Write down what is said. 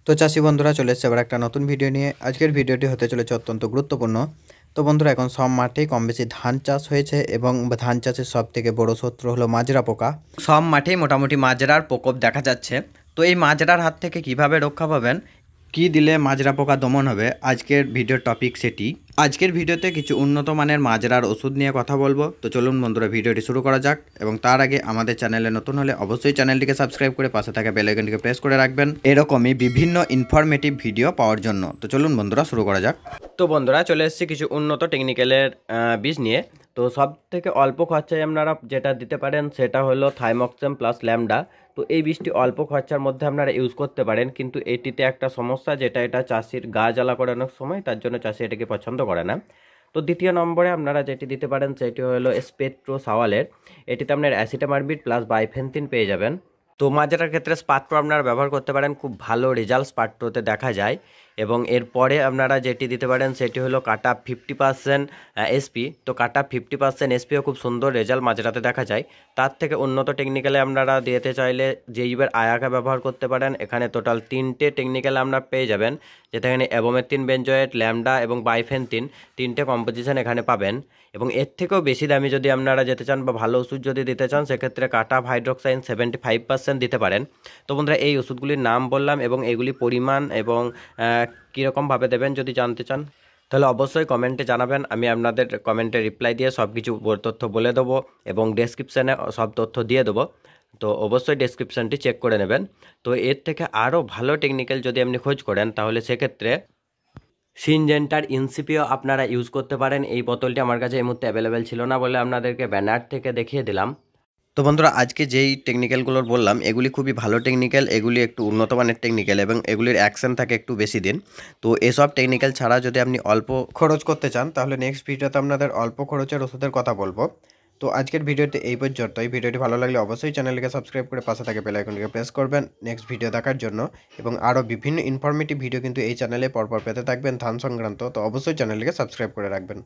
তো চাষি বন্ধুরা চলে এসেছে আবার একটা নতুন ভিডিও নিয়ে। আজকের ভিডিওটি হতে চলেছে অত্যন্ত গুরুত্বপূর্ণ। তো বন্ধুরা এখন সব মাঠেই কম বেশি ধান চাষ হয়েছে এবং ধান চাষের সব থেকে বড় শত্রু হলো মাজরা পোকা। সব মাঠেই মোটামুটি মাজরার প্রকোপ দেখা যাচ্ছে। তো এই মাজরার হাত থেকে কিভাবে রক্ষা পাবেন, কি দিলে মাজরা পোকা দমন হবে, আজকের ভিডিওর টপিক সেটি। আজকের ভিডিওতে কিছু উন্নত মানের মাজরার ওষুধ নিয়ে কথা বলবো। তো চলুন বন্ধুরা ভিডিওটি শুরু করা যাক। এবং তার আগে আমাদের চ্যানেলে নতুন হলে অবশ্যই চ্যানেলটিকে সাবস্ক্রাইব করে পাশে থাকা বেল আইকনটিকে প্রেস করে রাখবেন এরকমই বিভিন্ন ইনফরমেটিভ ভিডিও পাওয়ার জন্য। তো চলুন বন্ধুরা শুরু করা যাক। তো বন্ধুরা চলে এসেছি কিছু উন্নত টেকনিক্যালের বীজ নিয়ে। তো সব থেকে অল্প খরচায় আপনারা যেটা দিতে পারেন সেটা হলো থাইমক্সেম প্লাস ল্যামডা। তো এই বীজটি অল্প খরচার মধ্যে আপনারা ইউজ করতে পারেন, কিন্তু এটিতে একটা সমস্যা, যেটা এটা চাষির গা জ্বালা করানোর সময়, তার জন্য চাষি এটাকে পছন্দ করে না। তো দ্বিতীয় নম্বরে আপনারা যেটি দিতে পারেন সেটি হলো স্পেকট্রো সাওয়ালের। এটিতে আপনার অ্যাসিটামারবিড প্লাস বাইফেন্থিন পেয়ে যাবেন। তো মাজরার ক্ষেত্রে স্পাট্রো আপনারা ব্যবহার করতে পারেন, খুব ভালো রেজাল্ট স্পাট্রোতে দেখা যায়। এবং এরপরে আপনারা যেটি দিতে পারেন সেটি হলো কাটা 50% এসপি। তো কাটা 50% এসপিও খুব সুন্দর রেজাল্ট মাজরাতে দেখা যায়। তার থেকে উন্নত টেকনিক্যালে আপনারা দিতে চাইলে জেইবের আয়াকা ব্যবহার করতে পারেন। এখানে টোটাল 3টে টেকনিক্যাল আপনারা পেয়ে যাবেন, যেটা এখানে অ্যাবোমেথিন বেঞ্জয়েট, ল্যামডা এবং বাইফেন্থিন 3টে কম্পোজিশন এখানে পাবেন। এবং এর থেকেও বেশি দামি যদি আপনারা যেতে চান বা ভালো ওষুধ যদি দিতে চান, সেক্ষেত্রে কাটা হাইড্রোক্সাইন 75% দিতে পারেন। তো বন্ধুরা এই ওষুধগুলির নাম বললাম এবং এগুলি পরিমাণ এবং কীরকমভাবে দেবেন যদি জানতে চান, তাহলে অবশ্যই কমেন্টে জানাবেন। আমি আপনাদের কমেন্টে রিপ্লাই দিয়ে সব কিছু তথ্য বলে দেবো এবং ডেসক্রিপশানে সব তথ্য দিয়ে দেবো। তো অবশ্যই ডেসক্রিপশানটি চেক করে নেবেন। তো এর থেকে আরও ভালো টেকনিক্যাল যদি আপনি খোঁজ করেন, তাহলে সেক্ষেত্রে সিনজেন্টার ইনসিপিও আপনারা ইউজ করতে পারেন। এই বোতলটি আমার কাছে এই মুহূর্তে অ্যাভেলেবেল ছিল না বলে আপনাদেরকে ব্যানার থেকে দেখিয়ে দিলাম। তো বন্ধুরা আজকে যেই টেকনিক্যালগুলোর বললাম এগুলি খুবই ভালো টেকনিক্যাল, এগুলি একটু উন্নত মানের টেকনিক্যাল এবং এগুলির অ্যাকশন থাকে একটু বেশি দিন। তো এসব টেকনিক্যাল ছাড়া যদি আপনি অল্প খরচ করতে চান, তাহলে নেক্সট ভিডিওতে আপনাদের অল্প খরচের ওষুধের কথা বলবো। তো আজকের ভিডিওতে এই পর্যন্ত। এই ভিডিওটি ভালো লাগলে অবশ্যই চ্যানেলকে সাবস্ক্রাইব করে পাশে থাকে বেল আইকনটিকে প্রেস করবেন নেক্সট ভিডিও দেখার জন্য। এবং আরও বিভিন্ন ইনফরমেটিভ ভিডিও কিন্তু এই চ্যানেলে পরপর পেতে থাকবেন ধান সংক্রান্ত। তো অবশ্যই চ্যানেলটিকে সাবস্ক্রাইব করে রাখবেন।